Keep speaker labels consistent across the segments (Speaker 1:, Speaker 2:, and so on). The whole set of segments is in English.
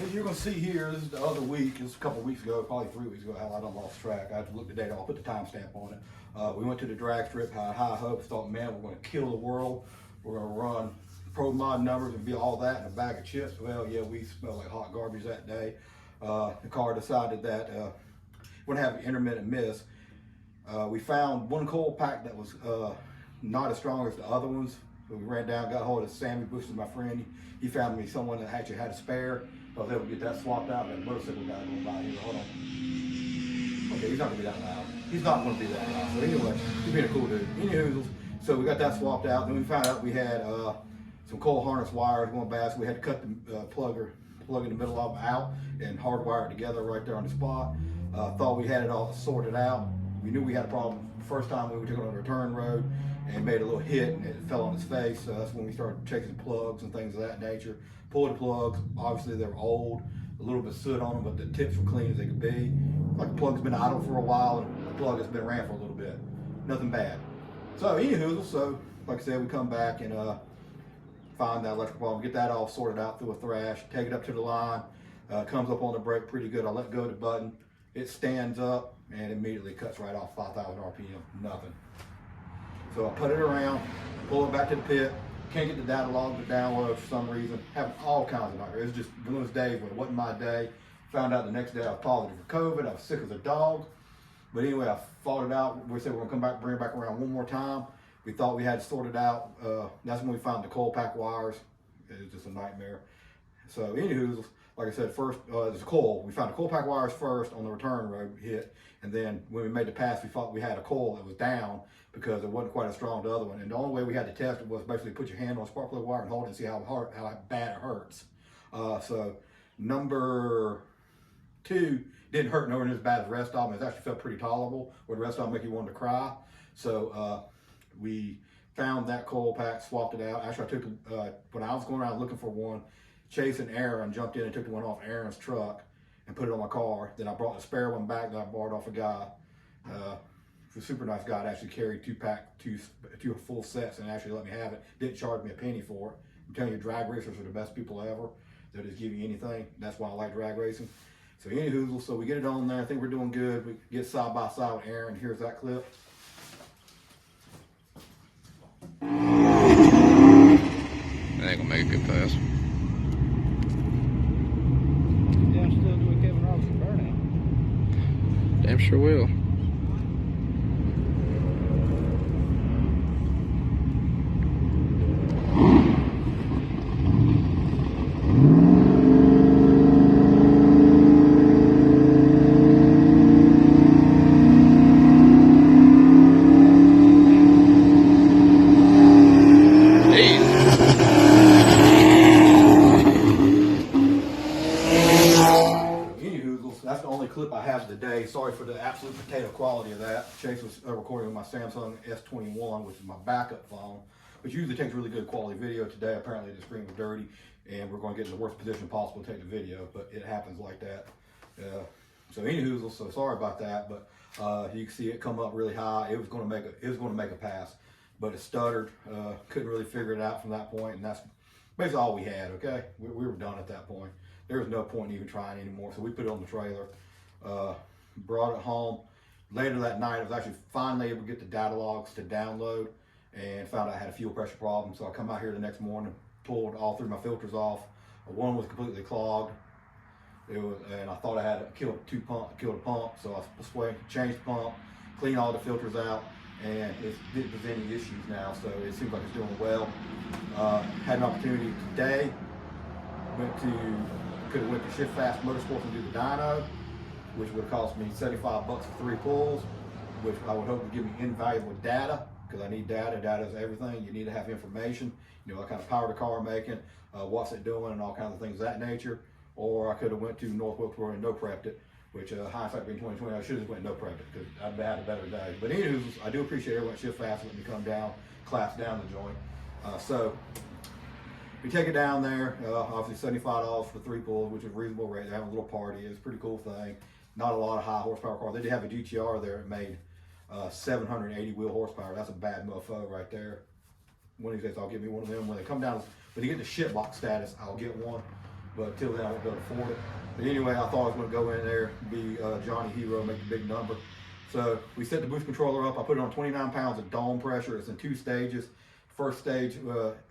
Speaker 1: as you're gonna see here, this is the other week. This is a couple of weeks ago, probably 3 weeks ago. Hell, I done lost track. I have to look the date. I'll put the timestamp on it. We went to the drag strip, had high hopes, thought, man, we're gonna kill the world. We're gonna run pro mod numbers and be all that in a bag of chips. Well, yeah, we smelled like hot garbage that day. The car decided that we're gonna have an intermittent miss. We found one coil pack that was not as strong as the other ones. So we ran down, got a hold of Sammy Bush, my friend. He found me someone that actually had a spare. I was able to get that swapped out. That motorcycle guy going by here. Hold on. Okay, he's not gonna be that loud. He's not gonna be that loud. So anyway, he's being a cool dude. Anywho, so we got that swapped out. Then we found out we had some coil harness wires going bad, so we had to cut the plug in the middle of them out and hardwire it together right there on the spot. Thought we had it all sorted out. We knew we had a problem the first time we took it on the return road and made a little hit and it fell on his face. So that's when we started checking plugs and things of that nature. Pulled the plugs. Obviously they were old, a little bit of soot on them, but the tips were clean as they could be. Like the plug's been idle for a while and the plug has been ran for a little bit. Nothing bad. So anywho, so like I said, we come back and find that electrical problem, get that all sorted out through a thrash, take it up to the line, comes up on the brake pretty good. I let go of the button, it stands up and immediately cuts right off 5,000 RPM, nothing. So I put it around, pull it back to the pit, can't get the data log to download for some reason, having all kinds of nightmares. It was just one of those days when it wasn't my day. Found out the next day I was positive for COVID, I was sick as a dog. But anyway, I fought it out. We said we're gonna come back, bring it back around one more time. We thought we had to sort it out. That's when we found the coil pack wires. It was just a nightmare. So anywho, like I said, first there's a coil. We found the coil pack wires first on the return road hit, and then when we made the pass, we thought we had a coil that was down because it wasn't quite as strong as the other one. And the only way we had to test it was basically put your hand on a spark plug wire and hold it and see how bad it hurts. So number 2 didn't hurt nowhere near as bad as the rest of them. It actually felt pretty tolerable, where the rest of them make you want to cry. So we found that coil pack, swapped it out. Actually, I took when I was going around looking for one, chasing Aaron, jumped in and took the one off Aaron's truck and put it on my car. Then I brought the spare one back that I borrowed off a guy. A super nice guy that actually carried two full sets and actually let me have it. Didn't charge me a penny for it. I'm telling you, drag racers are the best people ever. They'll just give you anything. That's why I like drag racing. So anywho, so we get it on there. I think we're doing good. We get side by side with Aaron. Here's that clip.
Speaker 2: That ain't gonna make a good pass.
Speaker 3: Yeah, I'm still doing Kevin Robinson burnout.
Speaker 2: Damn sure will.
Speaker 1: That's the only clip I have today. Sorry for the absolute potato quality of that. Chase was recording with my Samsung S21, which is my backup phone, which usually takes really good quality video. Today, apparently the screen was dirty, and we're going to get in the worst position possible to take the video, but it happens like that. So anywho, so sorry about that, but you can see it come up really high. It was going to make a pass, but it stuttered. Couldn't really figure it out from that point, and that's basically all we had. Okay, we were done at that point. There was no point in even trying anymore, so we put it on the trailer, brought it home. Later that night, I was actually finally able to get the data logs to download and found out I had a fuel pressure problem. So I come out here the next morning, pulled all 3 of my filters off. One was completely clogged. And I thought I had killed a pump, so I changed the pump, cleaned all the filters out, and it didn't present any issues now, so it seems like it's doing well. Had an opportunity today, could have went to Shift Fast Motorsports and do the dyno, which would have cost me $75 for 3 pulls, which I would hope would give me invaluable data, because I need data. Data is everything. You need to have information, you know, what kind of power the car making, what's it doing, and all kinds of things of that nature. Or I could have went to North Wilkesboro and no prepped it, which hindsight being 2020, I should have just went and no prepped it, because I'd had a better day. But anyways, I do appreciate everyone at Shift Fast letting me come down, class down the joint. So we take it down there, obviously $75 for 3 pulls, which is a reasonable rate. They have a little party. It's a pretty cool thing. Not a lot of high horsepower cars. They did have a GTR there that made 780 wheel horsepower. That's a bad mofo right there. One of these days I'll get me one of them. When they come down, when they get to shit box status, I'll get one. but till then I won't be able to afford it. But anyway, I thought I was going to go in there, be Johnny Hero, make the big number. So we set the boost controller up. I put it on 29 pounds of dome pressure. It's in 2 stages. First stage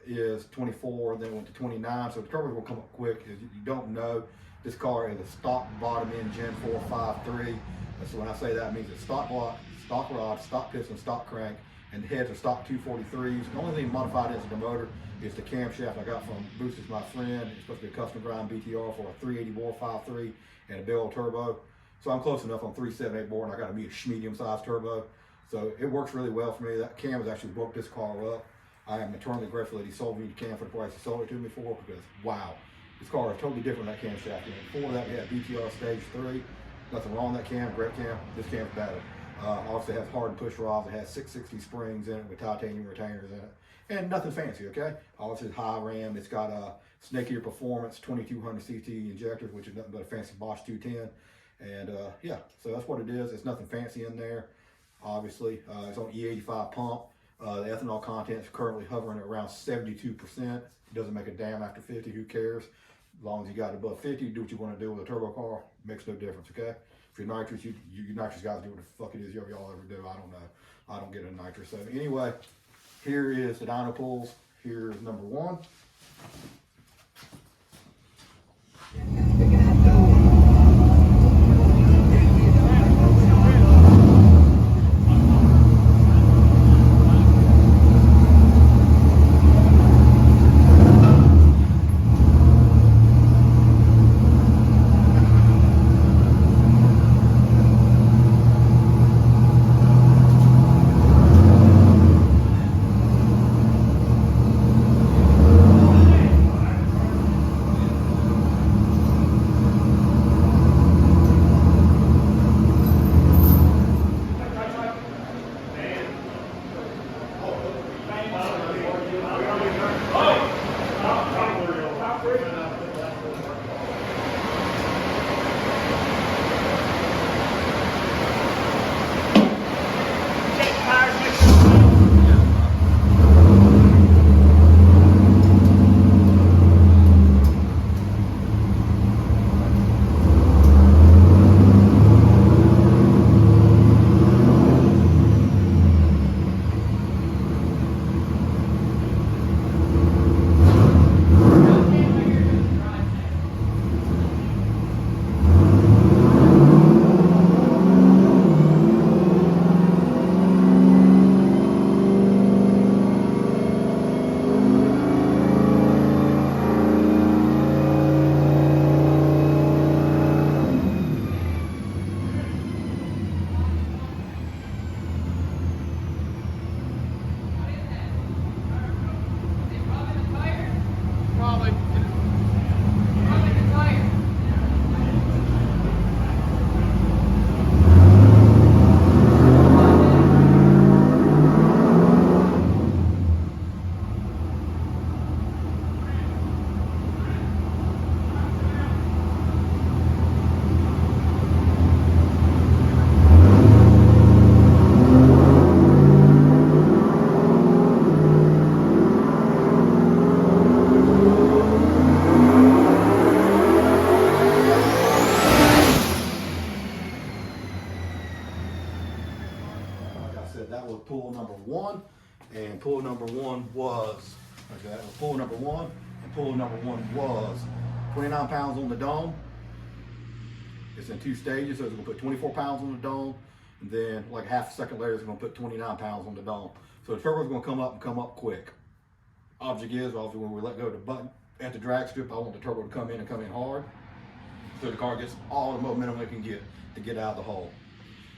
Speaker 1: is 24, then went to 29. So the turbo will come up quick. As you don't know, this car is a stock bottom end Gen 453. So when I say that, it means it's stock block, stock rod, stock piston, stock crank, and the heads are stock 243s. The only thing modified is the motor. It's the camshaft I got from Boosters, my friend. It's supposed to be a custom grind BTR for a 380 bore 5.3 and a Bell turbo. So I'm close enough on 378 bore, and I got a medium sized turbo. So it works really well for me. That cam has actually broke this car up. I am eternally grateful that he sold me the cam for the price he sold it to me for, because wow, this car is totally different than that camshaft. Before that, we had BTR Stage 3. Nothing wrong with that cam, great cam. This cam's better. Obviously it has hard push rods. It has 660 springs in it with titanium retainers in it. And nothing fancy, okay? Obviously it's high ram. It's got Snake Ear Performance 2200 CT injectors, which is nothing but a fancy Bosch 210. And yeah, so that's what it is. It's nothing fancy in there. Obviously, it's on E85 pump. The ethanol content is currently hovering at around 72%. It doesn't make a damn after 50, who cares? As long as you got it above 50, do what you want to do with a turbo car. Makes no difference, okay? If you're nitrous, you nitrous guys do what the fuck it is y'all ever do. I don't know. I don't get a nitrous. So anyway, here is the dyno pulls. Here's number 1. That was pull number 1, and pull number 1 was, okay, that was pull number 1, and pull number 1 was 29 pounds on the dome. It's in 2 stages, so it's gonna put 24 pounds on the dome, and then like half a second later, it's gonna put 29 pounds on the dome. So the turbo's gonna come up and come up quick. Object is, obviously when we let go of the button at the drag strip, I want the turbo to come in and come in hard, so the car gets all the momentum it can get to get out of the hole.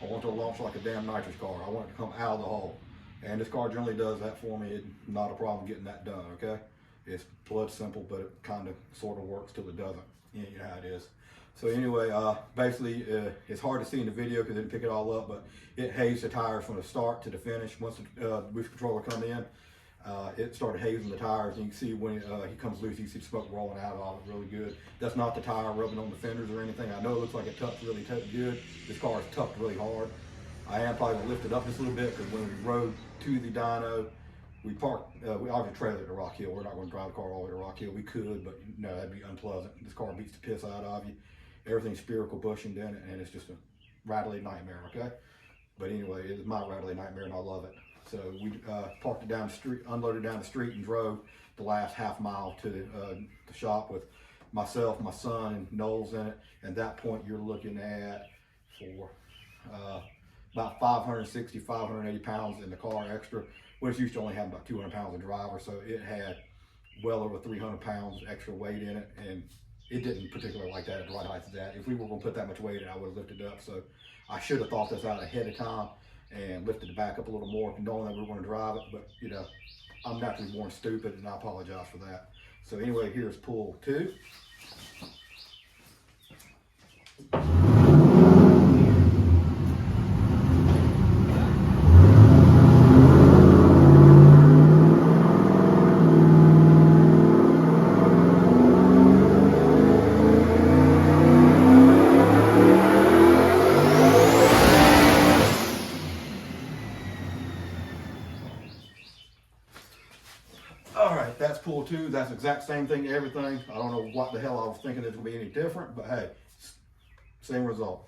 Speaker 1: I want it to launch like a damn nitrous car. I want it to come out of the hole. And this car generally does that for me. It's not a problem getting that done, okay? It's blood simple, but it kind of sort of works till it doesn't. You know how it is. So anyway, basically, it's hard to see in the video because I didn't pick it all up, but it hazed the tires from the start to the finish. Once the boost controller come in, it started hazing the tires, and you can see when he comes loose, you can see the smoke rolling out of it really good. That's not the tire rubbing on the fenders or anything. I know it looks like it tucked really good. This car is tucked really hard. I am probably gonna lift it up just a little bit because when we rode to the dyno, we parked, we obviously trailer at Rock Hill. We're not gonna drive the car all the way to Rock Hill. We could, but no, that'd be unpleasant. This car beats the piss out of you. Everything's spherical bushing in it, and it's just a rattly nightmare, okay? But anyway, it was my rattly nightmare, and I love it. So we parked it down the street, unloaded down the street, and drove the last half mile to the shop with myself, my son, and Knowles in it. And at that point, you're looking at for about 560, 580 pounds in the car extra, which used to only have about 200 pounds of driver. So it had well over 300 pounds extra weight in it, and it didn't particularly like that at the right height of that. If we were gonna put that much weight in, I would have lifted it up. So I should have thought this out ahead of time and lifted the back up a little more, knowing that we were gonna drive it, but you know, I'm naturally born stupid, and I apologize for that. So anyway, here's pull 2. All right, that's pull 2. That's the exact same thing, everything. I don't know what the hell I was thinking it was gonna be any different, but hey, same result.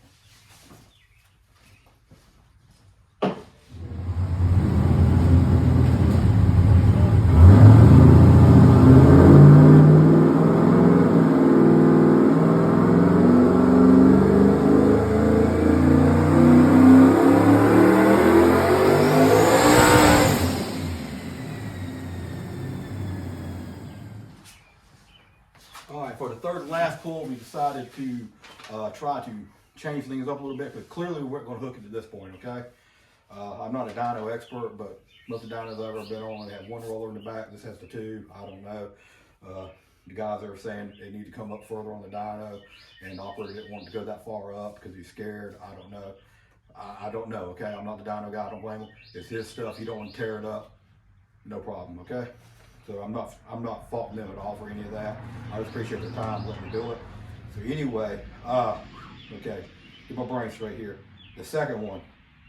Speaker 1: All right, for the third and last pull, we decided to try to change things up a little bit, because clearly we weren't going to hook it at this point, okay? I'm not a dyno expert, but most of the dynos I've ever been on, they have one roller in the back. This has the 2. I don't know. The guys are saying they need to come up further on the dyno, and the operator didn't want to go that far up because he's scared. I don't know. I don't know, okay? I'm not the dyno guy. I don't blame him. It's his stuff. He don't want to tear it up. No problem, okay? So I'm not faulting them at all for any of that. I just appreciate their time letting me do it. So anyway, okay, get my brain straight here. The second one,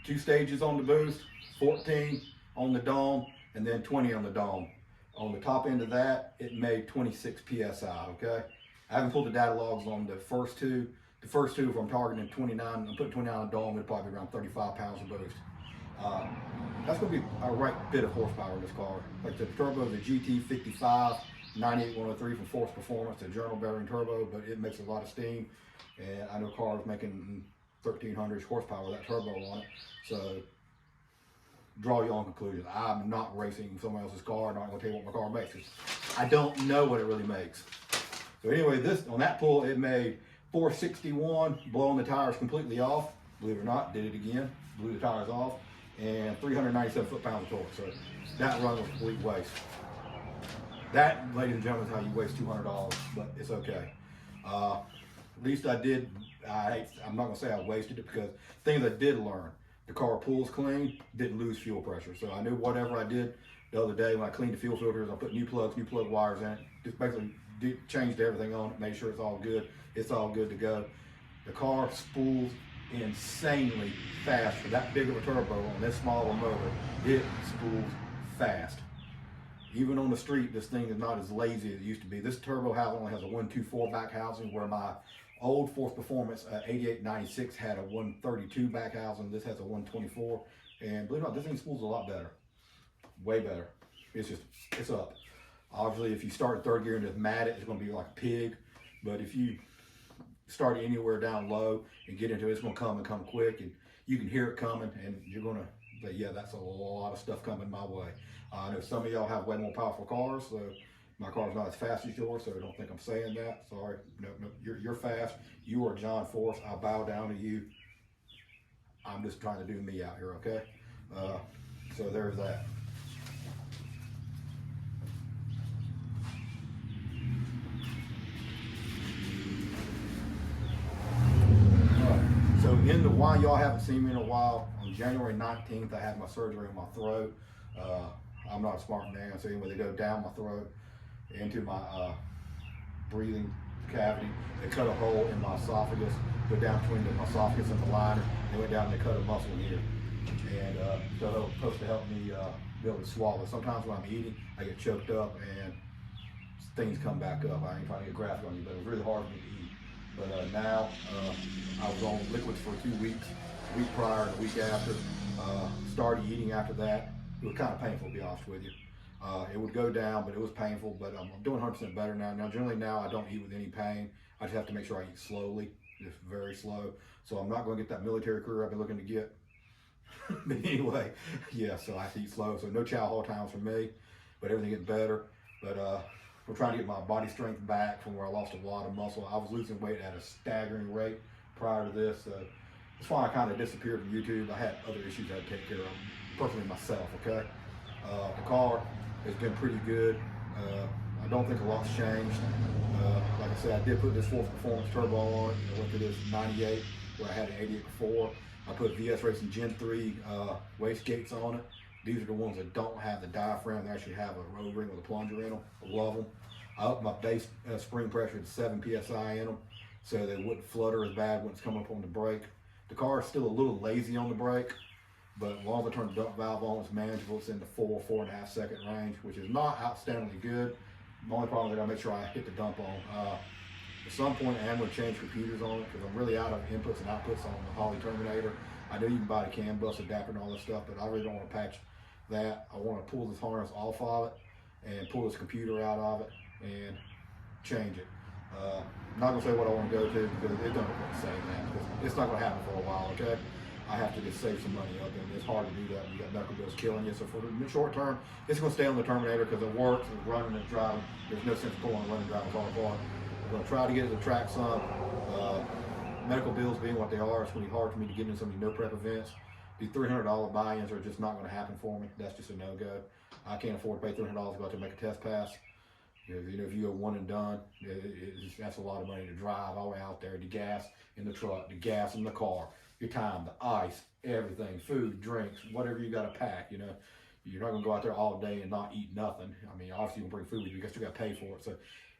Speaker 1: 2 stages on the boost, 14 on the dome, and then 20 on the dome. On the top end of that, it made 26 PSI, okay? I haven't pulled the data logs on the first 2. The first 2, if I'm targeting 29, I'm putting 29 on the dome, it'll probably be around 35 pounds of boost. That's going to be a right bit of horsepower in this car. Like the turbo, the GT55 98103 from Force Performance, a Journal bearing turbo, but it makes a lot of steam. And I know cars making 1300 horsepower with that turbo on it. So draw your own conclusions. I'm not racing someone else's car. I'm not going to tell you what my car makes. I don't know what it really makes. So anyway, this on that pull, it made 461, blowing the tires completely off. Believe it or not, did it again, blew the tires off. And 397 foot-pounds of torque. So that run was a complete waste. That, ladies and gentlemen, is how you waste $200, but it's okay. At least I did, I'm not gonna say I wasted it, because things I did learn. The car pulls clean, didn't lose fuel pressure. So I knew whatever I did the other day when I cleaned the fuel filters, I put new plug wires in it, just basically changed everything on it, made sure it's all good. It's all good to go. The car spools insanely fast for that big of a turbo on this small of a motor. It spools fast. Even on the street, this thing is not as lazy as it used to be. This turbo housing only has a 124 back housing, where my old Force Performance 8896 had a 132 back housing. This has a 124, and believe it or not, this thing spools a lot better, way better. It's up. Obviously, if you start in third gear and just mat it, it's going to be like a pig. But if you start anywhere down low and get into it, it's going to come quick, and you can hear it coming, and you're going to say, yeah, that's a lot of stuff coming my way. I know some of y'all have way more powerful cars, so my car's not as fast as yours, so don't think I'm saying that. Sorry, no, you're fast. You are John Force. I bow down to you. I'm just trying to do me out here, okay? So there's that. So in the why y'all haven't seen me in a while, on January 19th, I had my surgery on my throat. I'm not a smart man, so anyway, they go down my throat into my breathing cavity. They cut a hole in my esophagus, go down between my esophagus and the liner. They went down and they cut a muscle here. And so it was supposed to help me be able to swallow. Sometimes when I'm eating, I get choked up and things come back up. I ain't trying to get graphic on you, but it was really hard for me to eat. But now, I was on liquids for 2 weeks, a week prior and a week after. Started eating after that. It was kind of painful, to be honest with you. It would go down, but it was painful, but I'm doing 100% better now. Generally now I don't eat with any pain. I just have to make sure I eat slowly, just very slow. So I'm not going to get that military career I've been looking to get. But anyway, yeah, so I have to eat slow. So no chow hall times for me, but everything gets better. But we're trying to get my body strength back from where I lost a lot of muscle. I was losing weight at a staggering rate prior to this. That's why I kind of disappeared from YouTube. I had other issues I had to take care of, personally myself, okay? The car has been pretty good. I don't think a lot's changed. Like I said, I did put this Force Performance turbo on it. I went to this 98 where I had an 88 before. I put VS Racing Gen 3 wastegates on it. These are the ones that don't have the diaphragm. They actually have a road ring with a plunger in them. I love them. I upped my base spring pressure to 7 PSI in them so they wouldn't flutter as bad when it's coming up on the brake. The car is still a little lazy on the brake, but as long as I turn the dump valve on, it's manageable. It's in the 4.5 second range, which is not outstandingly good. The only problem is I gotta make sure I hit the dump on. At some point, I am going to change computers on it because I'm really out of inputs and outputs on the Holly Terminator. I know you can buy the CAN bus adapter and all that stuff, but I really don't want to patch that. I want to pull this harness off of it and pull this computer out of it and change it. I'm not going to say what I want to go to because it doesn't want to say that because it's not going to happen for a while, okay? I have to just save some money up, and it's hard to do that when you got medical bills killing you. So for the short term, it's going to stay on the Terminator because it works, it's running, it's driving. There's no sense pulling, running, driving the car apart. I'm going to try to get it to track some. Medical bills being what they are, it's going to be hard for me to get into some of these no prep events. These $300 buy-ins are just not going to happen for me. That's just a no-go. I can't afford to pay $300 to go out there and make a test pass. You know, if you go one and done, that's a lot of money to drive all the way out there. The gas in the truck, the gas in the car, your time, the ice, everything, food, drinks, whatever you got to pack. You know, you're not going to go out there all day and not eat nothing. I mean, obviously you can bring food with you because you got to pay for it. So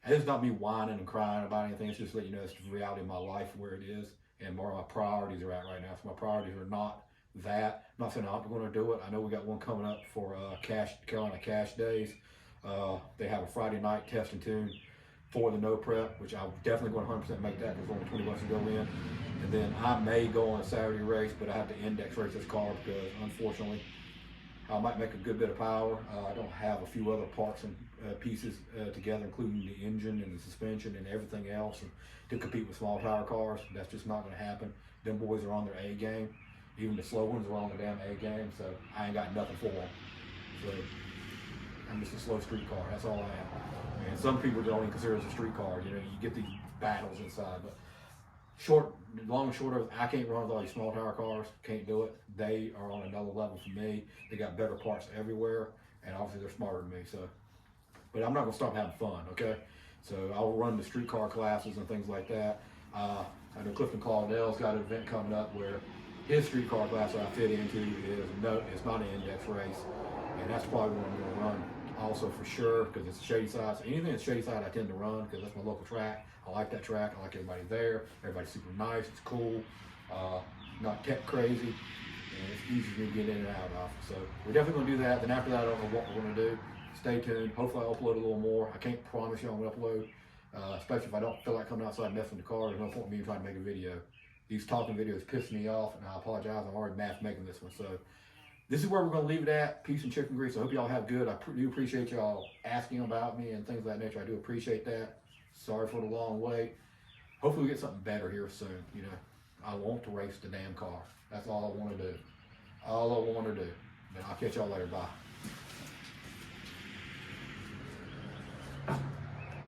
Speaker 1: it's not me whining and crying about anything. It's just let you know it's the reality of my life where it is and where my priorities are at right now. So my priorities are not that. I'm not saying I'm not going to do it. I know we got one coming up for Carolina Cash Days. They have a Friday night test and tune for the no prep, which I'm definitely going to 100% make that because it's only $20 to go in. And then I may go on a Saturday race, but I have to index race this car because unfortunately I might make a good bit of power. I don't have a few other parts and pieces together, including the engine and the suspension and everything else, and to compete with small tower cars. That's just not going to happen. Them boys are on their A game. Even the slow ones are on their damn A game, so I ain't got nothing for them. So I'm just a slow street car. That's all I am. And some people don't even consider it a street car. You know, you get these battles inside, but long and short of it, I can't run with all these small tower cars. Can't do it. They are on another level for me. They got better parts everywhere, and obviously they're smarter than me. So, but I'm not gonna stop having fun. Okay, so I'll run the street car classes and things like that. I know Clifton Claudell's got an event coming up where his street car class that I fit into is it's not an index race, and that's probably what I'm gonna run also for sure because it's a shady side. So anything that's shady side I tend to run because that's my local track. I like that track. I like everybody there. Everybody's super nice. It's cool. Not tech crazy. And it's easy for me to get in and out of. So we're definitely going to do that. Then after that, I don't know what we're going to do. Stay tuned. Hopefully I'll upload a little more. I can't promise you I'm going to upload, especially if I don't feel like coming outside and messing with the car. There's no point in me trying to make a video. These talking videos piss me off, and I apologize. I'm already mad for making this one. So this is where we're going to leave it at. Peace and chicken grease. I hope y'all have good. I do appreciate y'all asking about me and things of that nature. I do appreciate that. Sorry for the long wait. Hopefully we get something better here soon. You know, I want to race the damn car. That's all I want to do. All I want to do. But I'll catch y'all later. Bye.